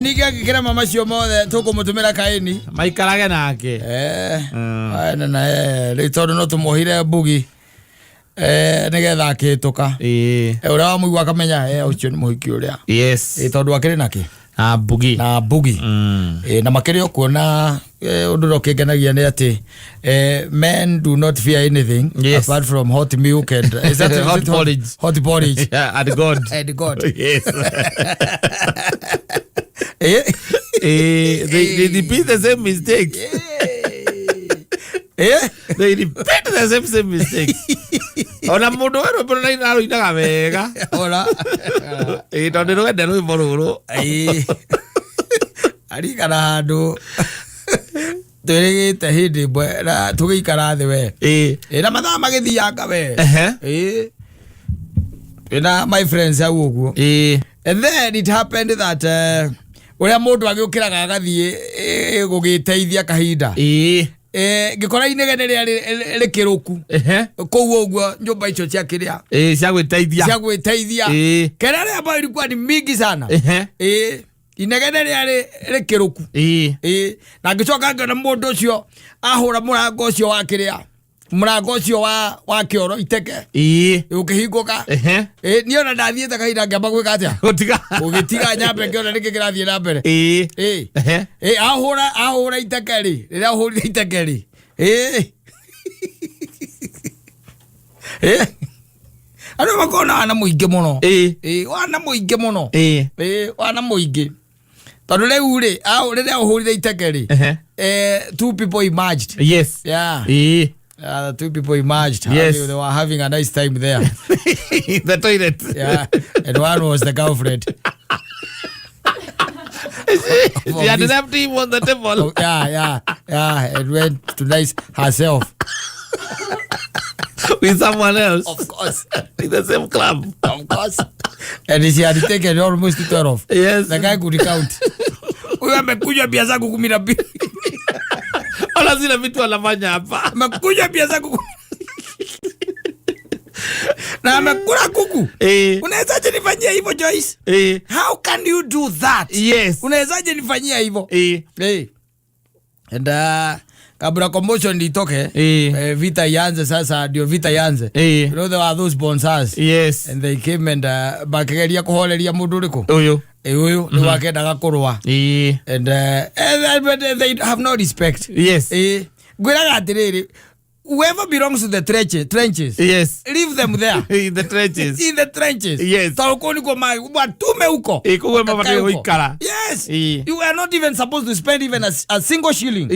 Niga kikira mama cio mothe tukumutumira kaini maikarage nake na ritondu no tumuhire mbugi nigetha akituka uria wa muigua akamenya ucio ni muhiki uria tondu akiri naki na mbugi na makiri okuona undu rokengenagia ni ati men do not fear anything apart from hot milk and hot porridge and God yes they repeat the same mistakes. They repeat the same mistakes. Ona mundu wero pero na inaro inaga wega. Ora. Tondu no wende rwi moruru. Ari kana handu. Twirigite hindi bwera tugikara thi we. Na mathaa magithianga we. Na my friends au uguo. And then it happened that uria mundu agiukiraga agathie gugiteithia kahinda ngikora inegene rikiruku kou uguo nyumba icio cia kiria cia gwiteithia kerere ambayo ilikuwa ni mingi sana inegene rikiruku na ngicoka ngona mundu ucio ahura murango ucio wa kiria murango ucio wa kioro iteke ukihinguka ni ona ndathiete kahinda ngamba gwika atia ugitiga nyambe ngiona niki kirathie na mbere ahura iteke ri riria ahurire iteke ri ano makona wana muingi muno wana muingi muno wana muingi tondu riu ri riria ahurire iteke ri two people emerged the two people emerged. They were having a nice time there. In the toilet. Yeah. And one was the girlfriend. She had left him on the table. Yeah. And went to nice herself. With someone else. Of course. In the same club. Of course. And she had taken almost 12. Yes. The guy could count. Huyu amekuja pia zangu 12. Ona zile vitu anafanya hapa. Amekuja pia zangu. Na amekula kuku. Unawezaje nifanyia hivyo Joyce? How can you do that? Yes. Unawezaje nifanyia hivyo? And kabla commotion litoke vita ianze sasa ndio vita ianze. You know there were those bonsas. Yes. And they came and bakegeria kuhoreria mundu riku. Uyu ni wakendaga kurwa. And they have no respect. Yes. Gwiraga atiriri whoever belongs to the trenches. Yes. Leave them there. In the trenches. In the trenches. Yes. Talukoni kwa mai watume huko. Kuwe mabati huikara. Yes. You are not even supposed to spend even a single shilling.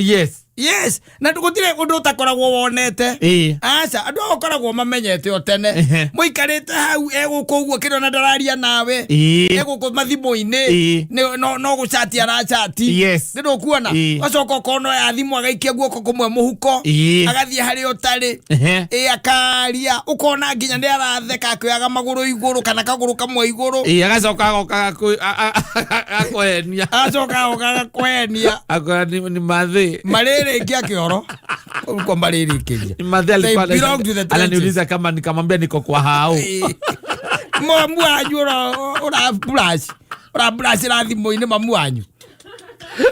Yes. Na tukutire undu utakoragwo wonete. Acha andu akoragwo mamenyete otene. Muikarite hau egukuguo kirona ndararia nawe. Eguku mathimo-ini. No guchati arachati. Yes. Ndio kuona. Acoko kono ya thimu agaikia guoko kumwe muhuko. Agathie hari utari. Akaria ukona nginya ndi aratheka akioyaga maguru iguru kana kaguru kamwe iguru. Agacoka akoenia. Acoka kwenia. Akora ni mathi. Kia kioro kwa mariri kiria madhe alikuwa ananiuliza kama nikamwambia niko kwa hao mamu anyu ora brush la thimo-ini mamu anyu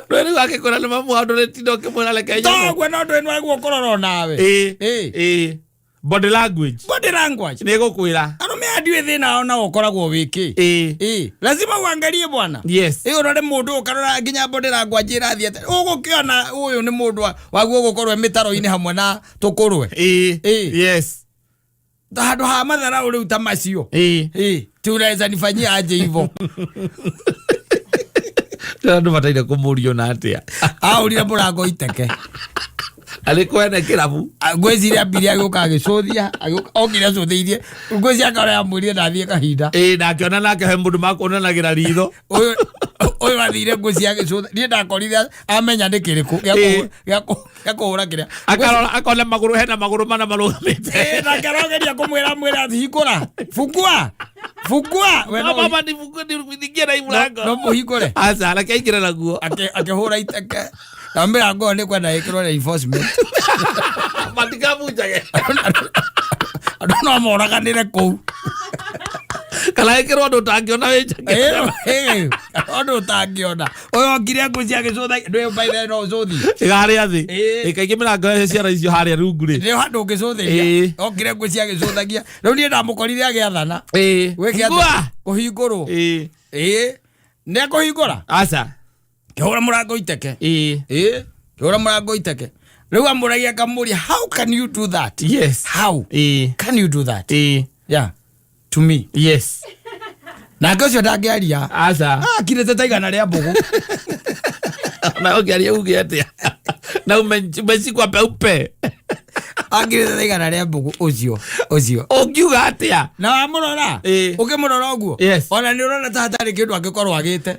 Rwani wake kuna na mamu hao ndo tindo kimona le Kenya togwe no ndo enwa gukororo nawe body language ni gukwira ano me adiwe thina ona ukoragwo wiki lazima uangalie bwana urore mundu ukarora nginya body language irathie ugukiona uyu ni mundu waguo gukorwo mitaro-ini hamwe na tukurwe yes handu ha mathara uri utamacio tunaweza nifanyia aje hivyo ndio mataire kumurio na atia urire murango iteke alikuwa na kirabu gwezire ambiri aguka agicuthia okire acuthiirie gwezi akara amwirire ndathie kahinda na akiona nake he mundu makuonanagira ritho uyu athire gwezi agicuthia ni ndakorithia amenya ni kiriku ya kuhura kiria akona maguru hena maguru mana marugamite na karogeria kumwira hingura fungua we no mama ni fungua ndirumithikia na imurango no muhingure acha alake ingira naguo akihura iteke na mbira ngo ni kwenda ikirwo reinforcement matika mujage adona moraganire kou Kana ekero ndo tangiona wecha. Ndo tangiona. Oyo ngiria ngucia gicutha ndo by the no zuthi. Igari athi. Ikaige mirango cia icio haria rungu ri. Ndio handu ngicuthiria. Ngiria ngucia gicuthagia. Riu ni ndamukorire agiathana. Weke athi. Kuhingurwo. Ne kuhingura. Asa. Kihura murango iteke. Kihura murango iteke. Riu amuragia kamuria, how can you do that? Yes. How? Can you do that? Yeah. To me. Yes. Na ngocio ndangiaria. Asa. Kirete taigana ria mbugu. Na ongiaria uge atia. Na umeci kwa peupe. Kirete taigana ria mbugu ucio. Ongiuga atia. Na amurora. Ukimurora uguo. Ona ni urona ta hatari kindu angikorwo agite.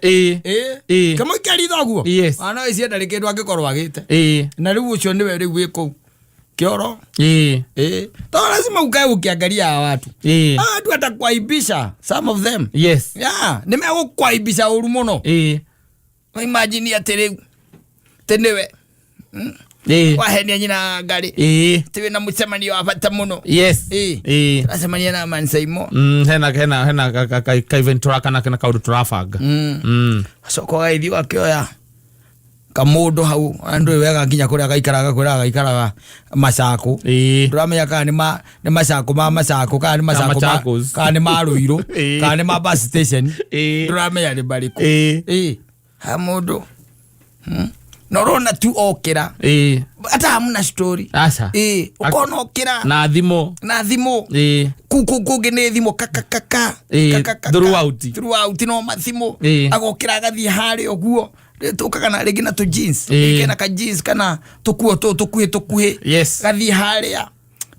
Kamo ikarithwa uguo. Ana isi ndari kindu angikorwo agite. Na riu ucio niwe riu wiko kioro. To lazima ukae ukiangalia watu. Watu atakuaibisha, some of them. Yes. Yeah, nimekuaibisha uru muno. Imagine atire tenewe. Wahenia nyina ngari. Tiwe na mucemanio wa bata muno. Yes. Asemania na Mansaimo. Hena ka event kana kaudu turafanga. Soko gaithi wakioya kamundu hau andu wega nginya kuria gaikaraga macako. Turamenya kana ni macako ma macako kana ni macako kana ni maruiro kana ni ma bus station. Turamenya ni bariku. Ha mundu norona tu okira. Ata hamuna story. Asa. Ukono okira. Na thimo. Kuku ne thimo kakakaka. Throughout no mathimo. Agokira gathi hari oguo. Tukaga na rigi na tu jeans. Kena ka jeans kana tukuo tukuhe. Yes. Gathi hari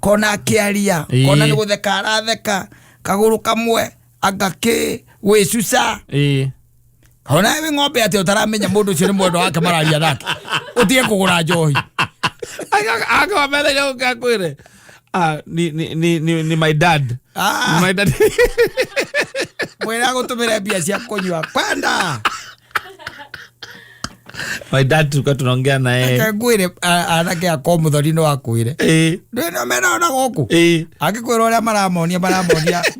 kona akiaria. Kona ni gutheka aratheka. Kaguru kamwe agake wecuca. Ona ewe ng'ombe ati utaramenya mundu ucio ni mwendo wake mararia nake. Utie kugura njohi. Aka mbele yo kakwire. Ni my dad. My dad. Mwera gutumira bia cia kunywa. Kwenda. My dad tukatonongea na yeye. Akakwire anake akomuthori no akwire. Ndino mena ona goku. Akikwira uria maramonia.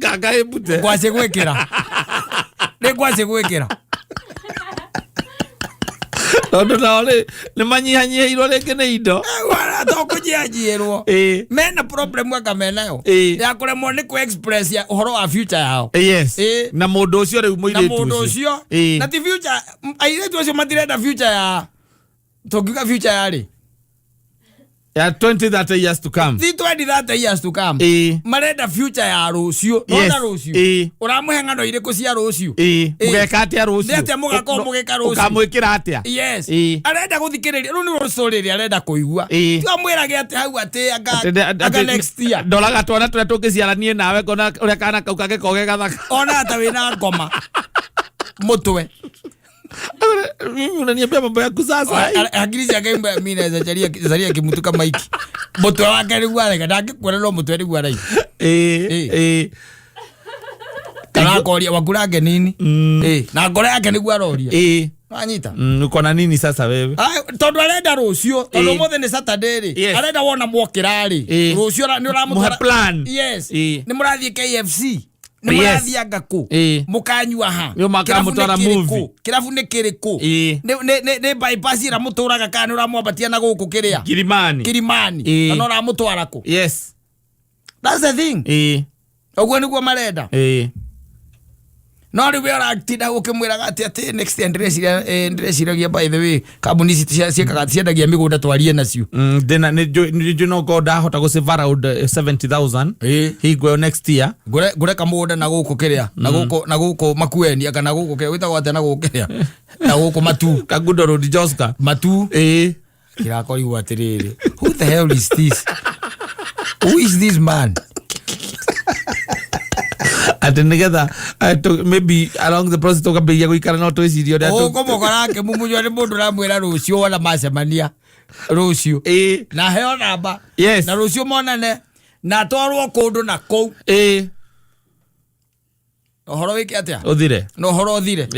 Kaka ebute. Kwace gwikira. Ni kwace gwikira. Tondu naole ni manyihanyihirwo ringi ni indo. Wala to kunyianyihirwo. Mena problem akamena yo. Ya kuremwo ni ku express ya uhoro wa future yao. Yes. Na mundu ucio riu muiretu. Na mundu ucio. Na ti future airetu ucio matirenda future ya. Togiga future yari. Ya 20-30 years to come. The 20-30 years to come. Marenda future ya rucio. Nona rucio. Uramuhenga no iriku cia rucio. Mugeka atia rucio. Nete mugako mugeka rucio. Ukamwikira atia. Yes. Arenda guthikiriria. Ru ni story ri arenda kuigua. Tiga mwirage ati hau ati aga next year. Ndolaga twana turia tungiciaranie nawe kona uria kana kau kage koge gathaka. Ona ata wina ngoma. Mutwe. Mimi unaniambia mambo ya kusasa. Akili yake mimi naweza jaria kimutu kama hiki. Mutwe wake ni gwarega ndangikuona no mutwe ni gwarai. Kana koria wakurange nini? Na ngore yake ni gwaroria. Anyita. Uko na nini sasa wewe? Tondu arenda rucio, tondu mothe ni Saturday ri. Arenda wona mwokira ri. Rucio ni uramutwara. Plan. Yes. Ni murathie KFC. Ni murathie agaku. Mukanyua ha. Yo makamutwara movie. Kirafu ni kiriku. Ne bypass ira muturaga kana uramwambatia na guku kiria. Kirimani. Na uramutwara ku. Yes. That's the thing. Ogwo niguo marenda. No riwe aratinda ukimwiraga ati next ndreciria by the way kambuni ciekaga ciendagia migunda twarie nacio. Then you know God ahota go save around 70,000. He go next year. Gure kamunda na guku kiria. Na guku makueni aka na guku ke witagwo ate na guku kiria. Na guku matu. Kagundo road Joska. Matu. Kirakori atiriri. Who the hell is this? Who is this man? And together maybe along the process toka be guikara no twicirio nda to komo korake mumunyo ni mundu ramwira rucio wala macemania rucio na heo namba na rucio monane na twarwo kundu na kou ohoro wiki atia uthire no horo uthire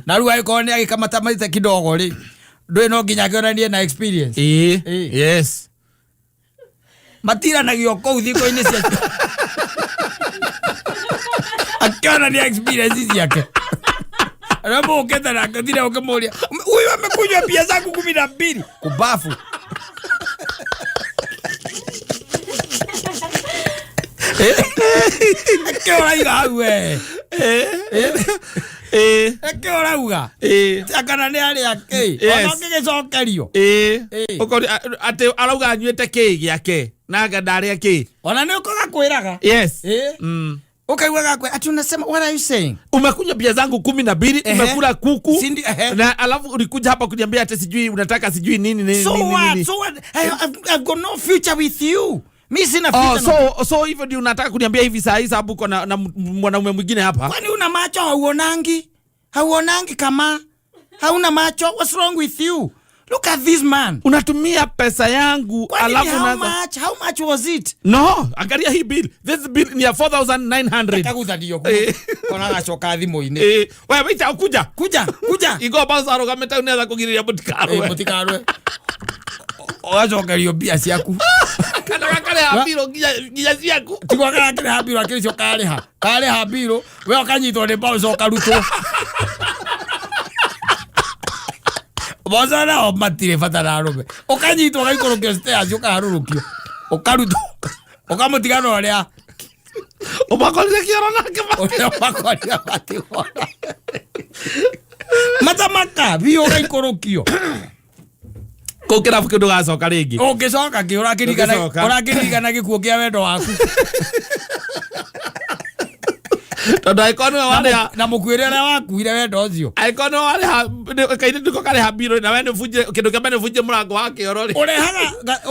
na ru aiko ni agikamata maita kidogo ri ndwe no nginya ngionanie na experience yes matira na gio kou thiko ini cia Akiona ni experience yake. Anapo ukenda na kadira ukamolia. Huyu amekunywa pia zangu 12 kubafu. Akiona igawe. Akiona uga. Akana ni ali yake. Onongegecokerio. Ukori ate arauga anyuete ki giake. Naga ndari yake. Ona ni ukoga kwiraga. Yes. Ukaiwaga kwe ati unasema what are you saying? Umekunywa pia zangu 12, umekula kuku. Na alafu ulikuja hapa kuniambia ate sijui unataka sijui nini. So what? I've got no future with you. Mimi sina future. So hivyo ndio unataka kuniambia hivi saa hii sababu uko na mwanaume mwingine hapa? Kwani una macho hauonangi? Hauonangi kama hauna macho? What's wrong with you? Look at this man. Unatumia pesa yangu alafu how much was it? No, angalia hii bill. This bill ni 4,900. Kaguza ndio kwa. Kona gacoka thimo-ini. Wewe waita kuja. Igo basa rogameta unaweza kugiriria mutikaro. Mutikaro. Ogacokerio bia ciaku. Kana kale habiro nginya ciaku. Tigwa kale habiro akiricio kaleha. Kale habiro we okanyitwo ni bao coka rutwo. Bozana o matire fatara robe. Okanyitwo gaikorokio stairs ukaharurukio. Okaruto. Okamutigano oria. Omakorire kioro nake ma. Omakorire matigora. Matamaka bio gaikorokio. Kokera fuke ndo gacoka ringi. Ungicoka ki urakirigana gikuo kia wendo waku. Tondu aikono wale na mukwire na wakuire wendo ucio. Aikono wale kaini ndiko kale habiro na wene fuje kindu kia bene fuje murango wa kioro ri.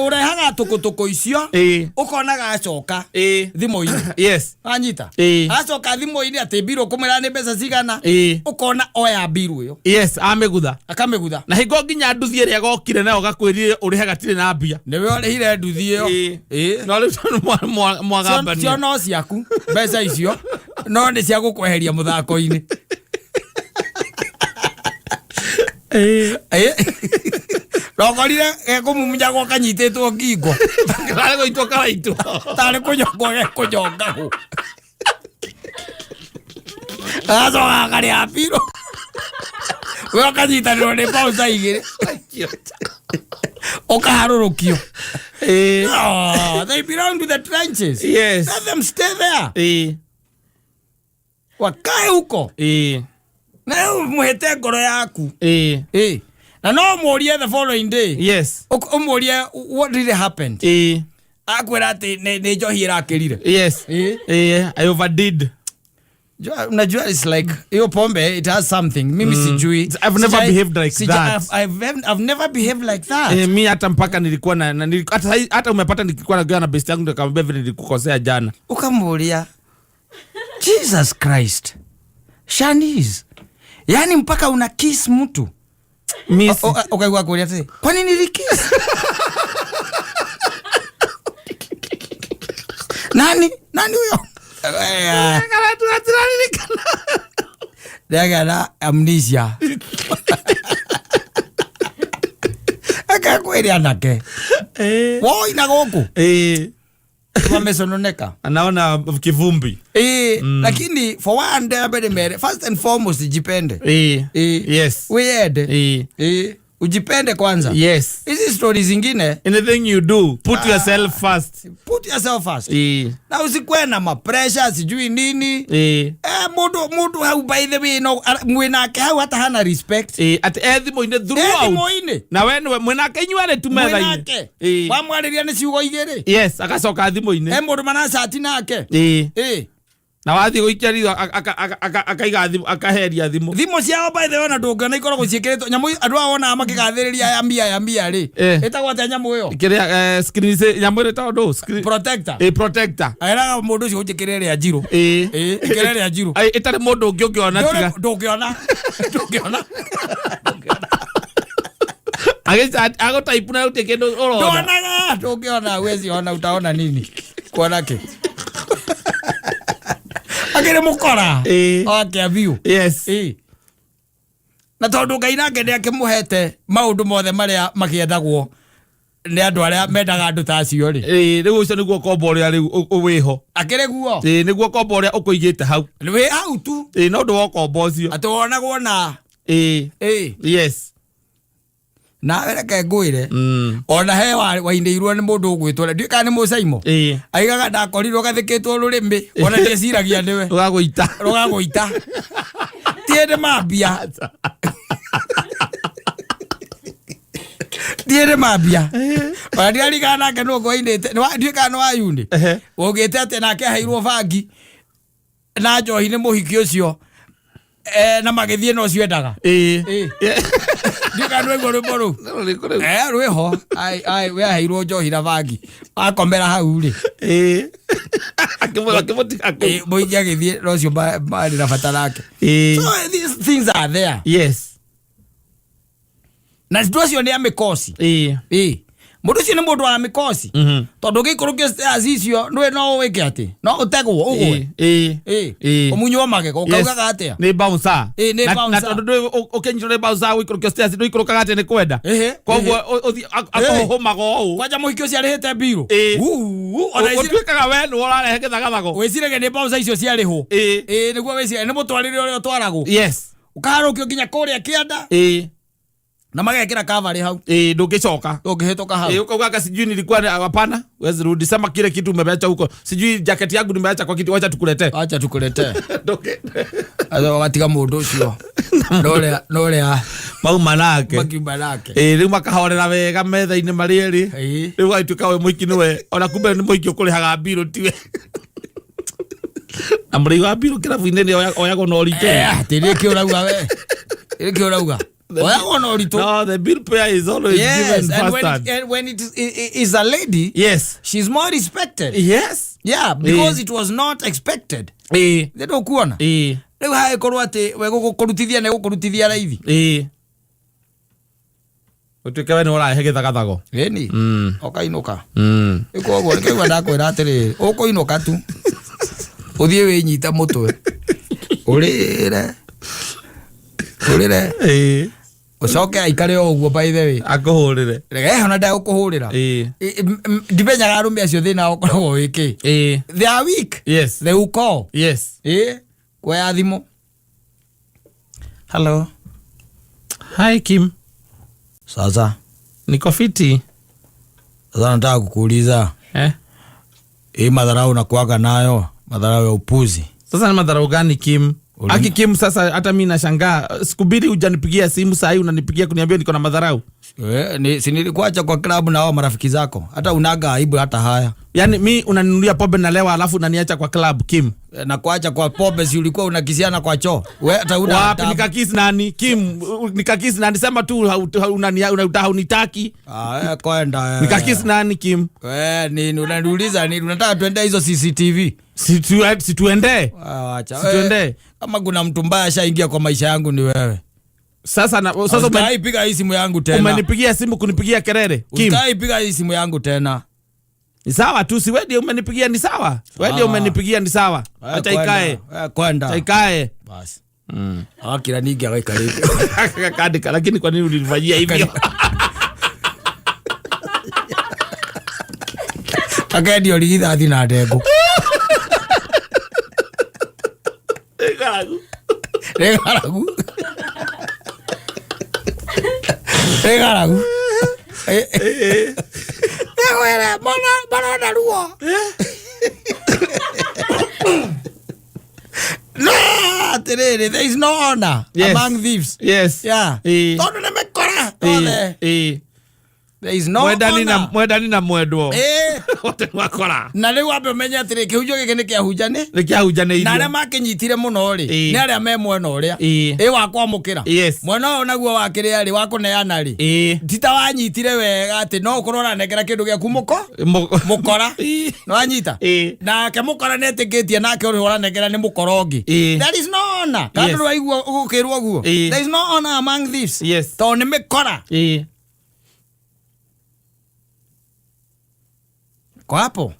Urehaga tukutuko icio. Ukona gacoka. Thimo-ini. Yes. Anyita. Gacoka thimo-ini ati biro kumira ni mbeca cigana. Ukona oya biro iyo. Yes, amegutha. Akamegutha. Na hingo nginya nduthi ria gokire nayo gakwirire urihaga tire na mbia. Niwe urihire nduthi iyo. No ri mwagambani. Cio no ciaku. Mbeca icio. No ni cia gukweheria muthako-ini. Rokorire kumumunya gwa kanyititwo ngingo. Kale goitwo karaitu. Tare kunyonga ho. Azo kare apiro. We kanyitanirwo ni pausa igire. Okaharurukio. They belong to the trenches. Yes. Let them stay there. Wakae huko. Na muhete ngoro yaku. Na no murie the following day. Yes. Umurie what really happened. Akwira ati ni njohi irakirire. Yes. I overdid. Unajua it's like hiyo pombe it has something. Mimi sijui. I've never behaved like that. I've never behaved like that. Mimi hata mpaka nilikuwa na hata umepata nilikuwa na best yangu ndio kama vile nilikukosea jana. Ukamulia. Jesus Christ. Shanice. Yani mpaka una kiss mtu. Miss. Ukaigwa kulia tete. Kwa nini nilikiss? Nani huyo? Kana tunatirani Daga amnesia. Akakweli anake. Woi na goku. Wamesononeka. Anaona kivumbi. Lakini for one day first and foremost jipende. Yes. Weird. Ujipende kwanza. Yes. Hizi stories zingine, anything you do, put yourself first. Put yourself first. Na usikwe na pressure sijui nini. Mudu how by the way no mwenake how hata hana respect. At thimo-ini throughout. Na wewe mwenake nyuare tumethaine. Wamwariria ni ciugo igiri. Yes, agacoka thimo-ini. Mundu manasa ati nake. Na wathi guikia ritho akaiga thimu akaheria thimu. Thimu ciao by the way na ndungana ikoragwo ciikiritwo nyamu andu awona makigathiriria ya mbia ri. Etagwo ate nyamu iyo. Kiria screen nyamu ri tawo protector. Protector. Airaga mundu ucio ujikirire ya jiro. Ikirire ya jiro. Itari mundu ungiona tiga. Ndungiona. Ago type na uti kendo orona. Ndungiona wezi ona utaona nini? Kwanake. Akire mukora. Okay, view. Yes. Na tondu Ngai nake ni akimuhete maundu mothe maria makiendagwo nä andå arä a mendaga andå tacio rä rä u å cio nä guo kombo å rä a rä u wä ho akä rä guo nä guo kombo å rä a å kå igä te hau wä hau tu no ndå wa kombo å cio atä wonagwo na yes nawe reke ngwä re ona he wainä irwo nä må ndå å gwä two ndiä kana nä må caimo aigaga ndakorirwo gathä kä two rå rä mä ona ndä ciragia nä we rå gagå ita rå gagå ita tiä ndä mambia tiä ndä mambia ona ndirarigana nake nä ngwainä te ndiä kana nä wa yuni å gä te atä nake aheirwo bangi na njohi nä må hiki å cio na magä thiä no ciendaga ndiä kana nä waigua rwä mbo rå rwä ho we aheirwo njohi na bangi akomera hau rä må ingi agä thiä no cio marä na bata nake so these things are there yes na ndå acio nä a mä koci må ndå ũcio nä må ndå wa mä koci tondå å gä ikå rå kä stairs icio no å wä ke atä no å tegwo å gwe å munywo magego å kaugaga atä a nä bouncer nä na tondå å kä nyitwo nä bouncer gå ikå rå kä stairs ndå ikå rå kaga atä nä kwenda koguo akåhå mago å kwanja må hiki å cio arä hä te mbirå å tuä kaga we nä worarehe gä thagathago wä ciragia nä bouncer icio ciarä hå nä guo wä ciria nä må twarä re å rä a å twaragwo å kaharå kä o nginya kå rä a kä enda na magekira kavari hau ndungicoka ndungihituka hau ukauga sijui nilikuwa hapana wezi rudi sema kile kitu umeacha huko sijui jacket yangu nimeacha kwa kitu acha tukulete azo watiga mundu ucio nore mauma nake riu makahorera wega metha-ini marieri riu aituka we muiki niwe ona kumbe ni muiki ukurihaga mbiro tiwe na muri wa mbiro kirabu-ini ni oyagwo no rite tiri ki urauga we iri ki urauga no, the bill payer is always given faster. And when it is a lady, she's more respected. Yeah, because it was not expected. Ndio kuona. Leo hae korwo ati we gukurutithia ne gukurutithia raithi. Utuke we ni urahe githagathago. Ni. Okainuka. Iko gwo reke wenda kwira atiri ukuinuka tu. Uthie we nyita mutwe. Urire. Ucoke aikare o uguo by the way akuhurire rege ona nda ukuhurira ndimenyaga arume acio thina okoragwo wiki they are weak they will call kwa thimo hello hi Kim sasa niko fiti sasa nataka kukuuliza madharau na kuaga nayo madharau ya upuzi sasa ni madharau gani Kim Aki Kim sasa hata mimi nashangaa sikubiri hujanipigia simu saa hii unanipigia kuniambia niko na madharau. Si nilikuacha kwa klabu na hao marafiki zako. Hata unaga aibu hata haya. Yaani mimi unaninunulia pombe na lewa alafu unaniacha kwa klabu Kim. Na kuacha kwa pombe si ulikuwa unakisiana kwa choo. Wewe hata una wapi nikakisi nani? Kim nikakisi nani sema tu unitaki. Kwenda. Nikakisi nani Kim? Nini unaniuliza nini? Unataka tuende hizo CCTV? Situende. Acha. Situende. Kama kuna mtu mbaya ashaingia kwa maisha yangu ni wewe. Sasa umenipiga hii simu yangu tena. Umenipigia simu kunipigia kelele. Kim. Utaipiga hii simu yangu tena. Ni sawa tu si wewe umenipigia ni sawa. Wewe umenipigia ni sawa. Acha ikae. Kwenda. Acha ikae. Basi. Kila nigi aweka leo. Kadika lakini kwa nini ulinifanyia hivyo? Akadio ligitha thina ndego. Regalagu. Wera bona ruo. No, there is no honor among thieves. Yeah. Todo ne mekora. There is no honor. Mwendani na mwendwo. Wote wakora. Na leo abe menya atire kihujo gike ne kiahujane. Ne kiahujane irio. Na arĩa makinyitire mũno ri. Nĩ arĩa me mwena ũrĩa. Wakwa mũkĩra. Mwena ũyũ naguo wakĩrĩa ri wakũneana ri. Tita wanyitire wega atĩ no ũkorwo ũranengera kĩndũ gĩaku mũkora. No wanyita. Nake mũkora nĩetĩkĩtie nake ũrĩa ũranengera nĩ mũkora ũngĩ. There is no honor. Kandũ waigua ũgũkĩrwo ũguo. There is no honor among thieves. Tondũ nĩ mĩkora. Hapo.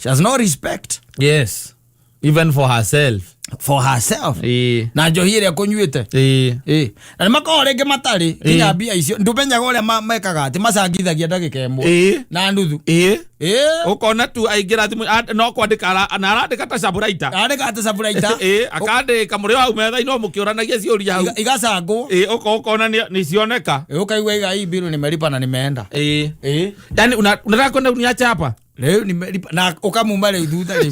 She has no respect. Yes. Even for herself. for herself na njohi ĩrĩa kũnyuĩte na nĩmakoragwo rĩngĩ matarĩ nginya mbia icio ndũmenyaga ũrĩa mekaga atĩ macangithagia ndagĩka ĩmwe na nuthu ũkona tu aingĩra thimũ no kwandĩka na arandĩka ta saburaita akandĩka mũrĩ hau metha-inĩ no mũkĩũranagia ciũria hau igacangwo ũkona nĩ cioneka ũkaigua hii bill nimelipa na nimeenda yani unataka kwenda uniacha hapa leo nimelipa na ukamuma leo thutha rĩu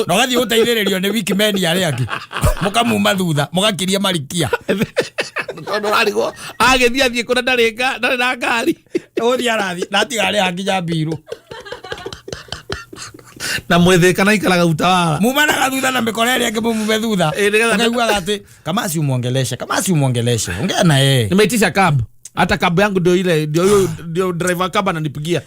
na ũgathiĩ ũteithĩrĩrio nĩ Wikimedia arĩa angĩ mũkamuma thutha mũgakiria marikia ndorarigwo agĩthiĩ kũrĩa ndarĩ na ngari ũthi arathi na tigarĩ nginya mbirũ na mwetheka na ikaraga utawala mumana thutha na mĩkora ĩrĩa angĩ mũmume thutha ũkaiguaga atĩ Kamasi umuongeleshe ongea na yeye nimeitisha cab hata cab yangu ndio driver cab ananipigia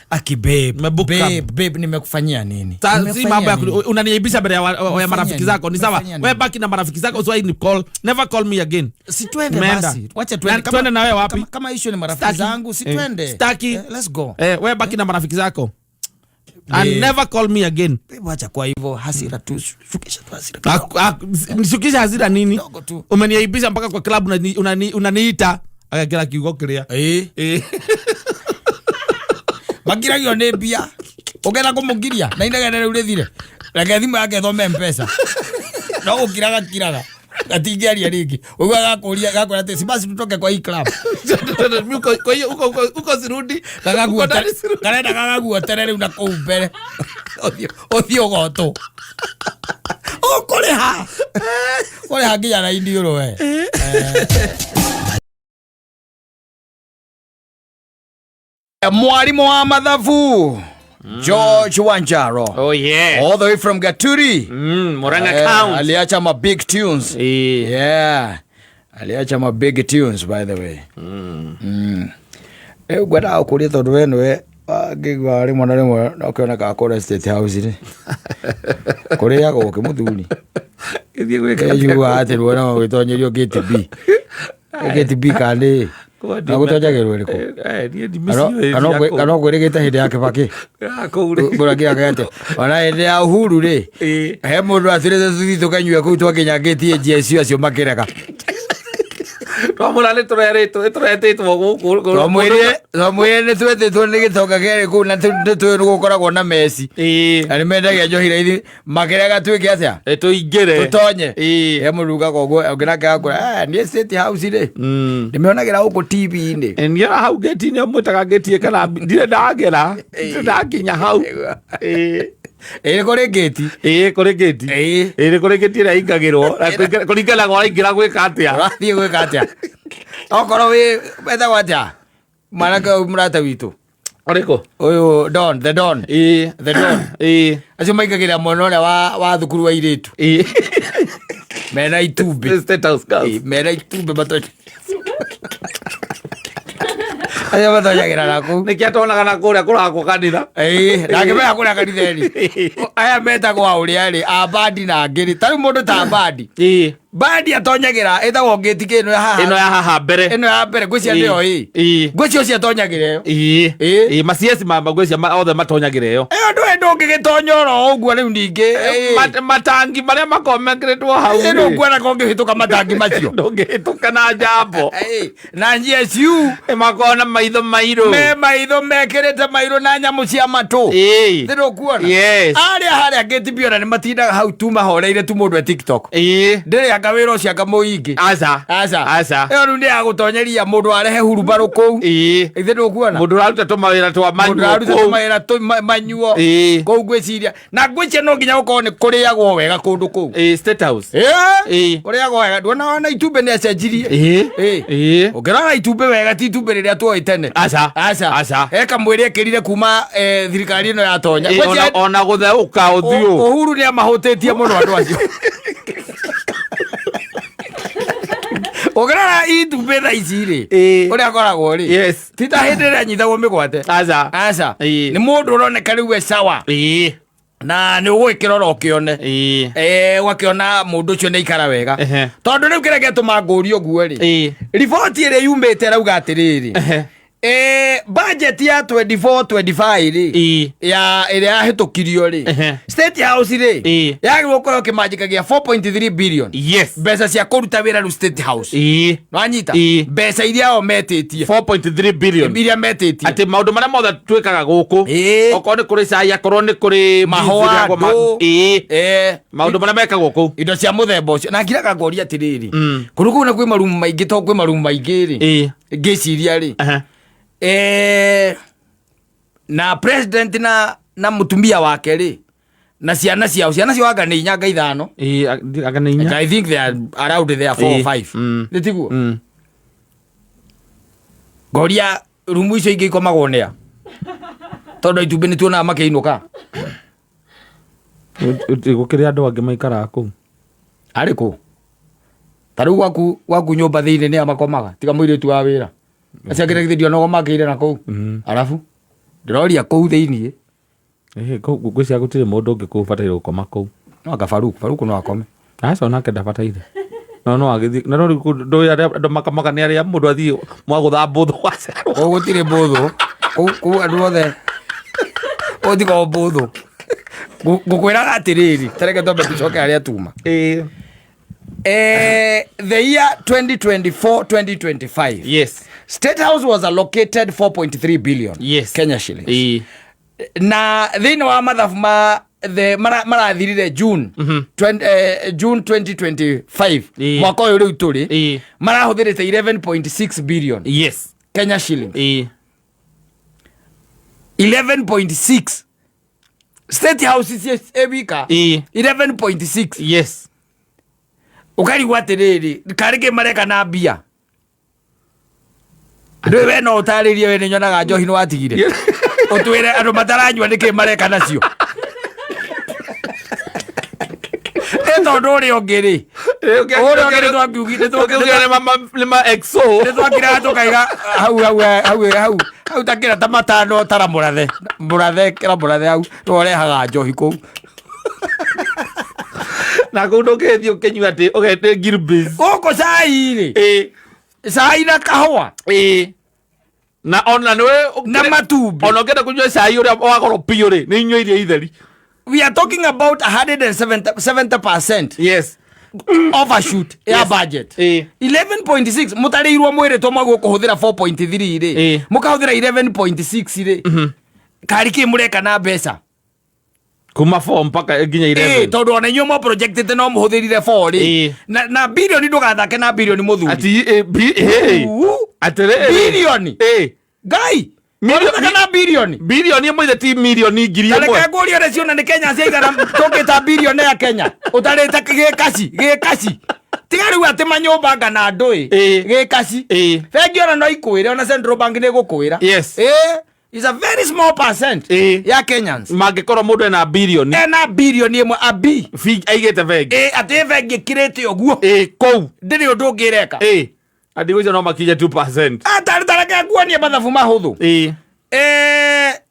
babe nimekufanyia nini si mambo ya unaniaibisha mbele ya marafiki zako ni sawa wewe baki na marafiki zako so ni call never call me again si twende basi wacha twende na wewe wapi kama issue ni marafiki zangu si twende staki let's go wewe baki na marafiki zako and never call me again. Wacha kwa hivyo hasira tu, shukisha tu hasira. Nishukisha hasira nini? Umeniaibisha mpaka kwa club unaniita agakira kiugo kiria. Magira gyo ne bia. Ogera kumugiria na indagere urethire. Reke thimu yake thome mpesa. No ukiraga kiraga. Atingeria ringi. Ugo agakuria gakora ati sibasi tutoke kwa hii club. Kwa hiyo uko sirudi kagagu karenda kagagu terere una kumbere. Othio goto. Okoreha. Oreha nginya na indiuro we. Mwalimu wa mathabu George Wanjaro. Oh yeah. All the way from Gaturi. Murang'a County. Aliacha ma big tunes. Yeah. Aliacha ma big tunes by the way. Gwada ukuri tondu wenwe ngigwa rimwe na rimwe no kiona ka kore State House ni. Kuri yago ukimuthuri. Githie gwika yua ati rwona witonyerio gate B. Gate B kale. Nagutojagerwo riko. Kana gwirigite hindi ya Kibaki. Nguragia gate. Ona hindi ya Uhuru ri. He mundu atirite thuthi tukanyua kuu twakinya gate GSU acio makireka. Twamurane turetitwo guku twamwire twetitwo ni gitonga gere kuu na tugukoragwo na Messi ari mendagia njohira ithi makirega twike atia tuingire tutonye he muruga koguo ongirake akora ni State House ri nimeonagira guku TV ni ni hau gate ni mwitaga gate kana ndire ndagera ndakinya hau kore gate kore gate kore gate ira ingagirwo kuringana gwa ingira gwika atia rathie gwika atia okoro we betha gwatia maraka murata witu oriko oyo the don acio maigagira mono ria wa thukuru wa iritu mena itumbi State House girls mena itumbi batonya ayo batonya naku nikiatonaga na kuria kurako kanitha ndakimenya kuria kanitheri aya metagwo auria ri abandi na ngiri tari mundu ta bandi bandi atonyagira etagwo ngiti kino ya haha mbere ngwicia ndio ngwicia cia tonyagira iyo masiesi ngwicia othe matonyagira iyo ndungigitonyora uguo riu ningi matangi maria makomekeretwo hau ino ngwana kongihituka matangi macio ndungihituka na jambo na GSU makona maitho mairu maitho mekirite mairu na nyamu cia matu ndiro kuona aria haria ngitibiona ni matindaga hau tu mahoreire tu mundu TikTok ndiri akawira ucio akamuingi aca iyo riu ni agutonyeria mundu arehe hurubaru kuu ithe ndu kuona mundu aruta tumawira twa manyuo kou ngwiciria na ngwicia no nginya gukorwo ni kuriagwo wega kundu kou State House kuriagwo wega ndona itumbe ni acenjirie ukirora itumbe wega ti itumbe riria tuoi tene aca eka mwiri ekirire kuma thirikari ino ya tonya ona gutheuka uthio Uhuru ni amahutitie muno andu acio ogera itumbe tha ici ri uria akoragwo ri tita hindi ria nyithagwo migwate aca ni mundu uroneka riu we sawa na ni ugwikirora ukione wakiona mundu ucio ni ikara wega tondu riu kirege tuma ngurio guo ri riboti iri yumite rauga atiriri budget ya 24-25 ri ya ile yahitukirio ri State House ri yagirwo korwo kimanjikagia 4.3 billion mbeca cia kuruta wira ru State House nwanyita mbeca iria o metitie 4.3 billion iria metitie ati maundu maria mothe twikaga guku okorwo ni kuri cai akorwo ni kuri mahua maundu maria mekagwo ku indo cia muthemba ucio na ngiraga ngoria atiriri kuru kuu na kwi marumu maingi to kwi marumu maingi ri ngiciria ri na president na mutumia wake ri na ciana ciao anga ni inya nga ithano anga ni inya I think they are around there 4 or 5 nitiguo ngoria rumu icio ingi ikomagwo nia tondu itumbi ni tuona makiinuka gukiri andu angi maikara ku ariku taru waku nyumba thiini ni amakomaga tiga muiritu wa wira aciakirekitherio no makiire na ku arafu ndiroria ku thiini gwiciria gutiri mundu ungi ku bataire gukoma ku no anga Faruku no akome aca nake ndabataire no agithi na no ndo andu makamaga ni aria mundu athii mwagutha mbuthu gutire mbuthu ku andu othe othigo mbuthu ngukwiraga atiriri tareke tombe tucoke aria tuma the year 2024-2025 State House was allocated 4.3 billion Kenya shillings na thini wa mathabu marathirire June 2025 mwaka uyu riu turi marahuthirite 11.6 billion Kenya shillings 11.6 State House is ewika 11.6 ukarigwa atiriri karige mareka na mbia ndwe no utaririe we nyonaga njohi no watigire utwire andu mataranywa niki mareka nacio tondu ri ongiri ma exo twakira tukaiga hau takira ta matano tara murathe kira murathe hau tworehaga njohi kuu na kundu kethio kenyua ati ogete Gilbis goko cai ri cai na kahua na ona nwe na matumbi ona ngenda kunyua cai uria wagoro piyo ri ni nyua iria itheri. We are talking about 170% overshoot ya budget 11.6 mutareirwo mwire to magwo kuhuthira 4.3 ri mukahuthira 11.6 ri kariki mureka na mbeca kuma 4 mpaka ginya 11 tondu ona nyo mo projected no muhuthirire 4 ri na billion ndugathake na billion muthuri ati billion gai bilioni imwe the team milioni ngiri imwe tareke ngurio ne ciona ni Kenya ciaigana tokita bilioni ya Kenya utarite gikaci tigari ati manyumba ngana ndui gikaci bengi ona no ikuire ona Central Bank ni gukuira is a very small percent ya Kenyans mangikorwo mundu ena bilioni imwe abi aigite bengi ati bengi kirite oguo kou ndiri undu ngireka andi gwicio no makije 2% tareke nguonie mathabu mahuthu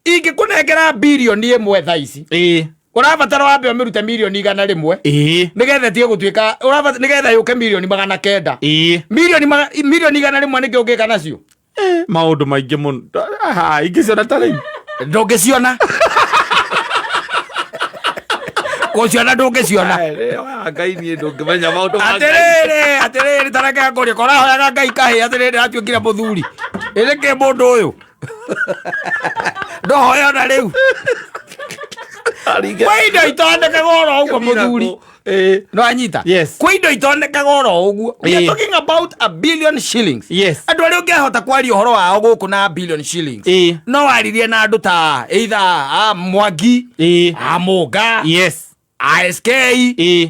ingĩkũnengera bilioni ĩmwe thaa ici ũrabatara wambe ũmĩrute milioni 100 nĩgetha tie gũtuĩka nĩgetha yũke milioni 900 milioni 100 nĩkĩ ũngĩka nacio maũndũ maingĩ mũno ingĩciona ta rĩu ndũngĩciona gũciona ndũngĩciona Ngai niĩ ndũngĩmenya maũndũ atĩrĩrĩ tareke ngũria korahoyaga Ngai kahĩ atĩrĩrĩ atuĩkire mũthuri ĩrĩkĩ mũndũ ũyũ ndohoya na riu kwa indo itondekaga oro uguo muthuri no anyita kwa indo itondekaga oro uguo we are talking about a billion shillings andu ari ungehota kwaria uhoro wao guku na billion shillings no waririe na andu ta either Mwangi Muga ASK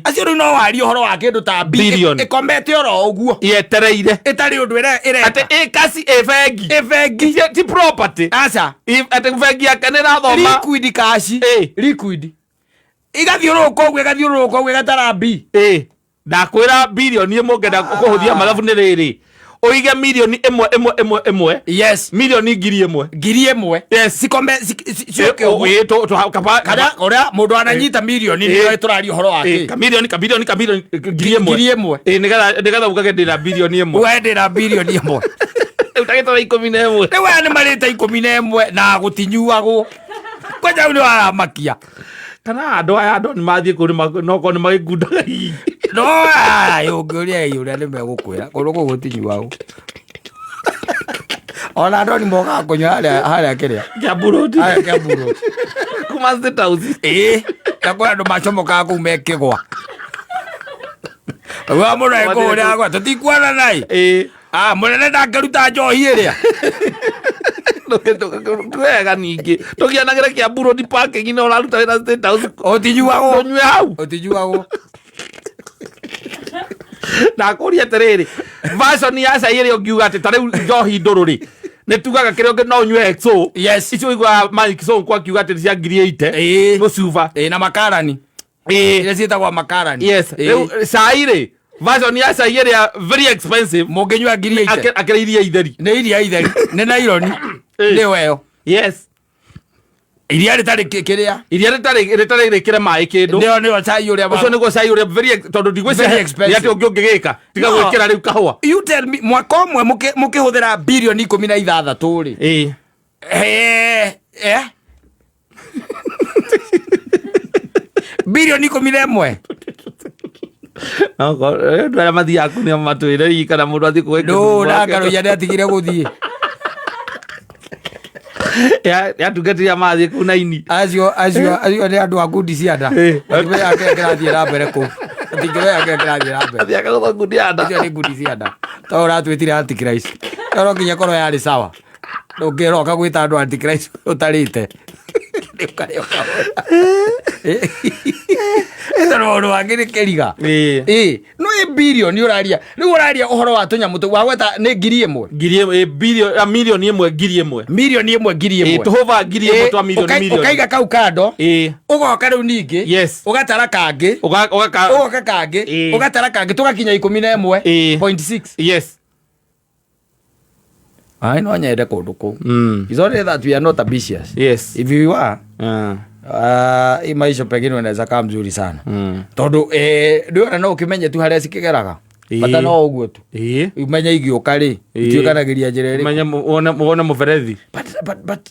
acio riu no waria uhoro wa kindu ta billion ikombete oro uguo yetereire itari undu ire ati ikasi evengi ti property acha ati vengi akanira thoma liquid cash liquid igathiuruka uguo igatara bi ndakwira bilioni imwe ngenda kuhuthia mathabu ni riri oige milioni imwe milioni ngiri imwe sikombe sioke kada ora mundu ananyita milioni ni turari uhoro wake milioni ngiri imwe nigetha ugage ndira bilioni imwe we ndira bilioni imwe Ndagĩtarĩ 11 nĩ we nĩ marĩte 11 na gũtinyuagwo kwanja nĩ waramakia kana andũ aya andũ nĩ mathiĩ kũrĩ noko nĩ magĩkundaga hihi no ũngĩũria ũrĩa nĩ megũkwĩra kũrũ kũu gũtinyuagwo ona andũ nĩ mokaga kũnyua harĩa kĩrĩa Kĩambu kuma State House na kũrĩ andũ macomokaga kũu mekĩgwa wa mũno ekũhũrĩa agwa tũtikuona nai mũnene ndangĩruta njohi ĩrĩa wega ningĩ tũgĩanagĩra Kĩambu Road parking na ũraruta wĩra State House ũtinyuagwo ũnyue hau ũtinyuagwo na kũria atĩrĩrĩ version ya cai ĩrĩa ũngiuga atĩ ta rĩu njohi ndũrũ rĩ nĩ tugaga kĩrĩa ũngĩ no ũnyue exo icio igua Mike Sonko akiuga atĩ cia 80 mũcuba na makarani iria ciĩtagwo makarani rĩu cai rĩ version ya cai ĩrĩa very expensive mũngĩnyua 80 akĩra iria itheri nĩ iria itheri nĩ naironi nĩ weo iria rĩtarĩ kĩrĩa iria rĩtarĩ rĩkĩre maĩ kĩndũ nĩo cai ũrĩa ũcio nĩguo cai ũrĩa tondũ ndigwĩciria atĩ ũngĩgĩka tiga gwĩkĩra rĩu kahũa you tell me mwaka ũmwe mũkĩhũthĩra birioni 16 rĩ birioni 11 andũ arĩa mathiaga kũnia matwĩre kana mũndũ athiĩ kũgĩka ndangaroia nĩ atigire gũthiĩ yatungatĩria mathiĩ kũu na ini acio nĩ andũ a ngundi cia nda kĩrathiĩ na mbere kũu kĩrathiĩ na mbere akagũtha ngundi ya nda acio nĩ ngundi cia nda to ũratwĩtire Antichrist no nginya korwo yarĩ sawa ndũngĩroka gwĩta andũ Antichrist ũtarĩte maũndũ mangĩ nĩ kĩriga no ĩ birioni ũraria rĩu ũraria ũhoro wa tũnyamũ tũu wagweta nĩ mirioni ĩmwe ngiri ĩmwe tũhũva ngiri ĩmwe twa mirioni ũkaiga kau kando ũgoka rĩu ningĩ ũgatara kangĩ ũgoka kangĩ ũgatara kangĩ tũgakinya 11.6 I no nyende kũndũ kũu it's only that we are not ambitious if you are hii maisha pengine unaweza kama mzuri sana tondu ndio no ukimenye tu haria cikigeraga bata no uguo tu umenye igioka ri itiukanagiria njira ri umenye muone muberethi but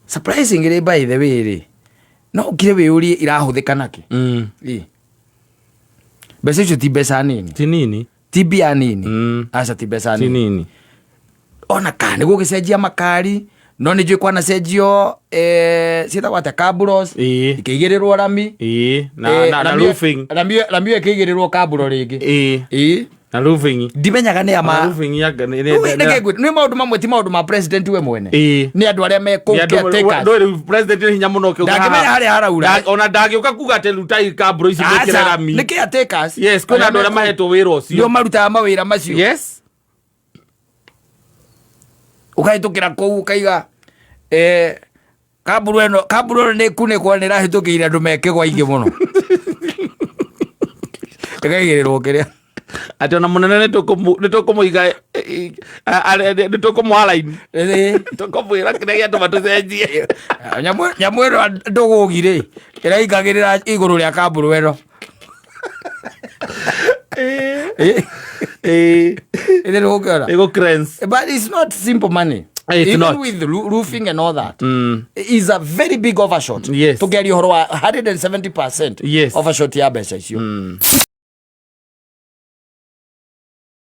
surprisingly by the way ri no ukire wiyurie irahuthika naki mbeca icio ti mbeca nini ti bia nini aca ti mbeca nini ona kana gugicenjia makari no nĩ njũĩ kwanacenjio ciĩtagwo atĩa caburos ikĩigĩrĩrwo rami na roofing rami ĩkĩigĩrĩrwo kaburo rĩngĩ na roofing ndimenyaga nĩ nĩ maũndũ mamwe ti maũndũ ma president we mwene nĩ andũ arĩa mekũu president nĩ hinya mũno ndangĩmenya harĩa haraura ona ndangĩũka kuga atĩ rutai kaburo ici gwĩkĩra rami nĩ caretakers kwĩna andũ arĩa mahetwo wĩra ũcio nĩo marutaga mawĩra macio ukahitukira kuu ukaiga kaburu nĩ kunĩkwo nĩ rahĩtũkĩire andũ mekĩgwa ingĩ mũno ĩkaigĩrĩrwo kĩrĩa atĩ ona mũnene nĩ tũkũmũiga nĩ tũkũmwara-ini tũkũmwĩra kĩrĩa gĩatũma tũcenjie nyamũ ĩno ndũgũgi-rĩ ĩraingagĩrĩra igũrũ rĩa kaburu ĩno but it's not simple money. Even with roofing and all that, is a very big overshot. To get you 170% overshot ya mbeca icio.